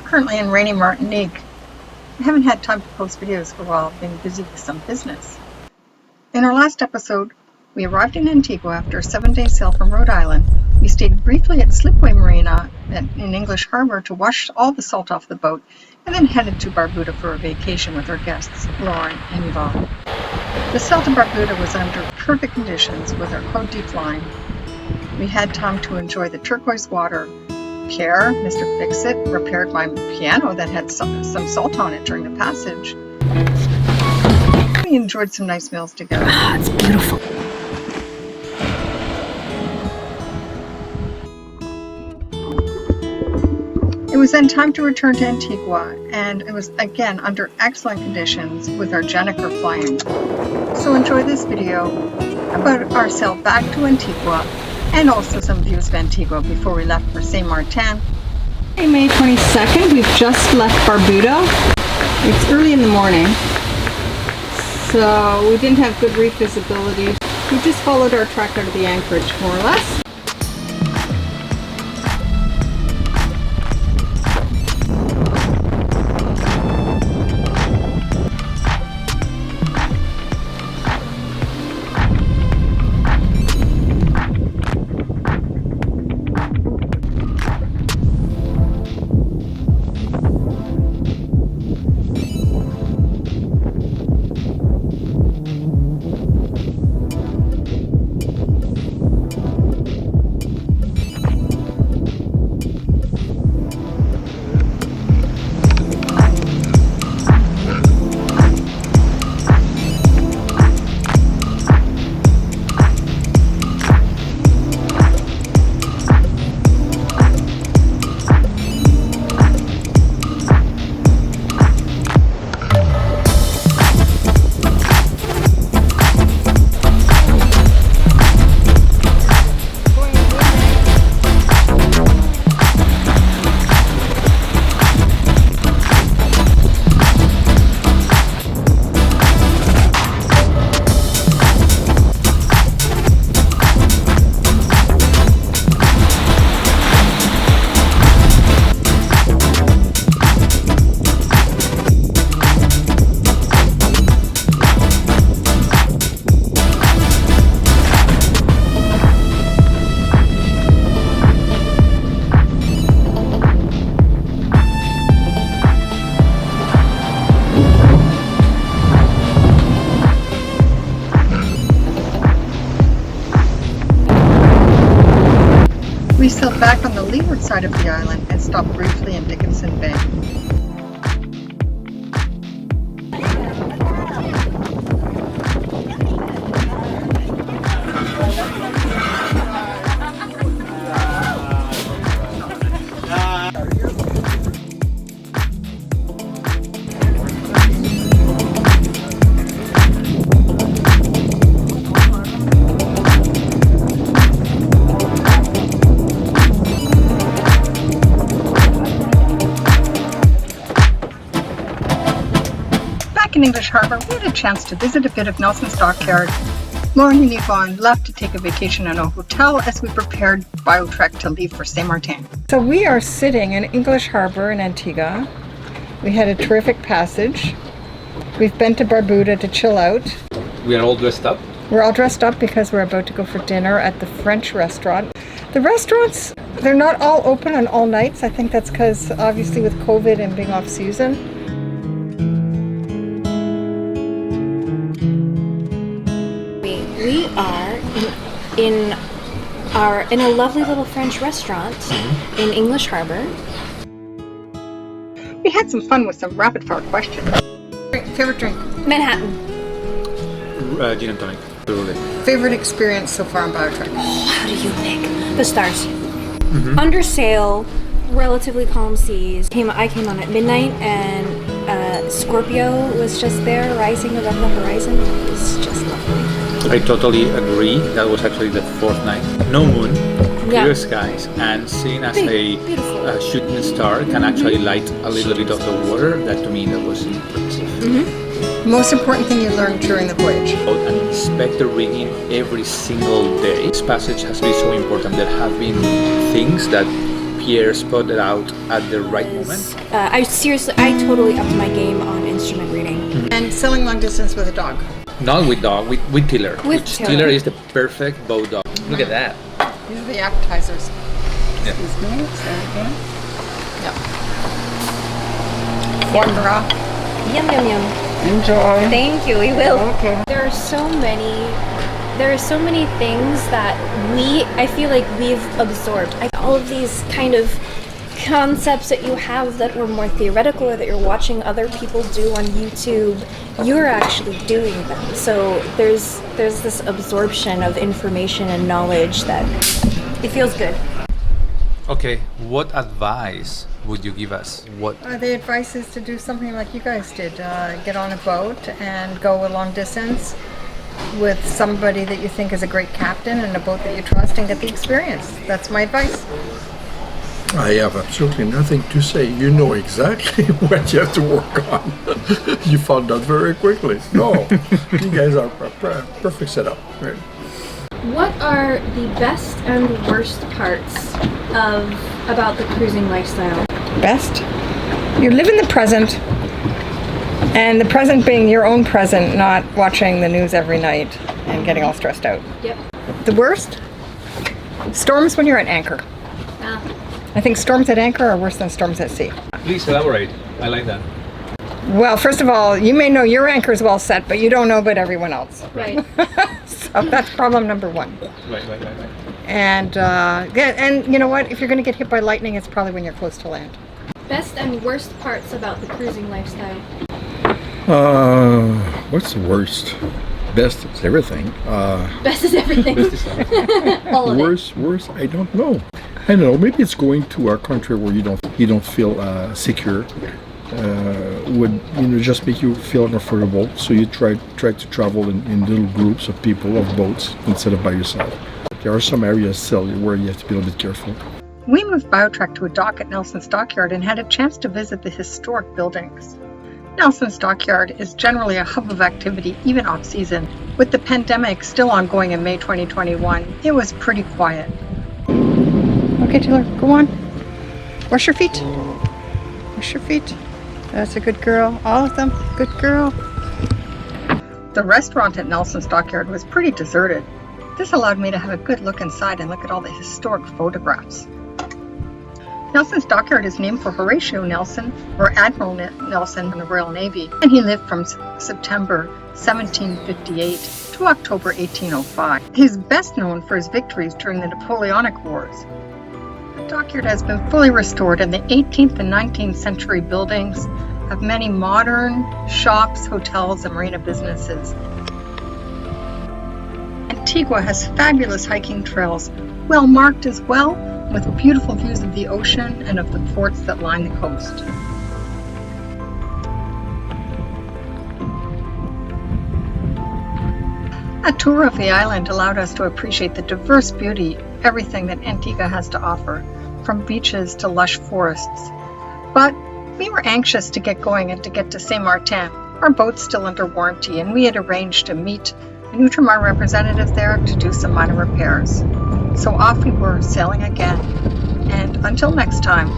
currently in rainy Martinique. I haven't had time to post videos for a while. I've been busy with some business. In our last episode, we arrived in Antigua after a 7-day sail from Rhode Island. We stayed briefly at Slipway Marina in English Harbor to wash all the salt off the boat, and then headed to Barbuda for a vacation with our guests, Lauren and Yvonne. The sail to Barbuda was under perfect conditions with our Code Deep line. We had time to enjoy the turquoise water. Pierre, Mr. Fix-It, repaired my piano that had some salt on it during the passage. We enjoyed some nice meals together. Ah, it's beautiful. It was then time to return to Antigua, and it was again under excellent conditions with our Jennifer flying. So enjoy this video about our sail back to Antigua and also some views of Antigua before we left for Saint Martin. May 22nd, we've just left Barbuda. It's early in the morning, so we didn't have good reef visibility. We just followed our track out of the anchorage, more or less. We sailed back on the leeward side of the island and stopped briefly in Dickenson Bay. In English Harbor, we had a chance to visit a bit of Nelson's Dockyard. Lauren and Yvonne left to take a vacation in a hotel as we prepared bio-trek to leave for Saint Martin. So we are sitting in English Harbor in Antigua. We had a terrific passage. We've been to Barbuda to chill out. We are all dressed up. We're all dressed up because we're about to go for dinner at the French restaurant. The restaurants, they're not all open on all nights. I think that's because obviously with COVID and being off season. We are in a lovely little French restaurant in English Harbor. We had some fun with some rapid fire questions. Favorite drink? Manhattan. Gin and tonic. Favorite experience so far on bio-trek? Oh, how do you pick? The stars. Under sail, relatively calm seas. I came on at midnight and Scorpio was just there rising above the horizon. It was just lovely. I totally agree. That was actually the fourth night. No moon, clear skies, and seeing as a shooting star can actually light a little bit of the water. That to me, that was impressive. Most important thing you learned during the voyage? And inspect the rigging every single day. This passage has been so important. There have been things that gear spotted out at the right moment. I totally upped my game on instrument reading. And sailing long distance with a dog. Not with dog, with tiller. With which tiller. tiller is the perfect boat dog. Look at that. These are the appetizers. Yeah. Excuse me. Yep. Foie gras. Yum yum yum. Enjoy. Thank you. We will. Okay. There are so many things that I feel like we've absorbed. All of these kind of concepts that you have that were more theoretical or that you're watching other people do on YouTube, you're actually doing them. So there's this absorption of information and knowledge that it feels good. Okay, what advice would you give us? What? The advice is to do something like you guys did. Get on a boat and go a long distance with somebody that you think is a great captain and a boat that you trust and get the experience. That's my advice. I have absolutely nothing to say. You know exactly what you have to work on. You found that very quickly. No, you guys are perfect setup. Right? What are the best and worst parts about the cruising lifestyle? Best? You live in the present, and the present being your own present, not watching the news every night and getting all stressed out. Yep. The worst? Storms when you're at anchor. I think storms at anchor are worse than storms at sea. Please elaborate. I like that. Well, first of all, you may know your anchor is well set, but you don't know about everyone else. Right. So that's problem number one. Right. And you know what? If you're going to get hit by lightning, it's probably when you're close to land. Best and worst parts about the cruising lifestyle? What's the worst? Best is everything. Best is everything. All of it. Worst, I don't know. I don't know. Maybe it's going to a country where you don't feel secure. Would just make you feel uncomfortable. So you try to travel in little groups of people, of boats, instead of by yourself. There are some areas still where you have to be a little bit careful. We moved BioTrek to a dock at Nelson's Dockyard and had a chance to visit the historic buildings. Nelson's Dockyard is generally a hub of activity even off-season. With the pandemic still ongoing in May 2021, it was pretty quiet. Okay, Taylor, go on. Wash your feet. Wash your feet. That's a good girl. All of them. Good girl. The restaurant at Nelson's Dockyard was pretty deserted. This allowed me to have a good look inside and look at all the historic photographs. Nelson's Dockyard is named for Horatio Nelson, or Admiral Nelson in the Royal Navy, and he lived from September 1758 to October 1805. He's best known for his victories during the Napoleonic Wars. The dockyard has been fully restored, and the 18th and 19th century buildings have many modern shops, hotels, and marina businesses. Antigua has fabulous hiking trails, well marked as well, with beautiful views of the ocean and of the ports that line the coast. A tour of the island allowed us to appreciate the diverse beauty, everything that Antigua has to offer, from beaches to lush forests. But we were anxious to get going and to get to Saint Martin. Our boat's still under warranty, and we had arranged to meet a Nutrimar representative there to do some minor repairs. So off we were, sailing again. And until next time,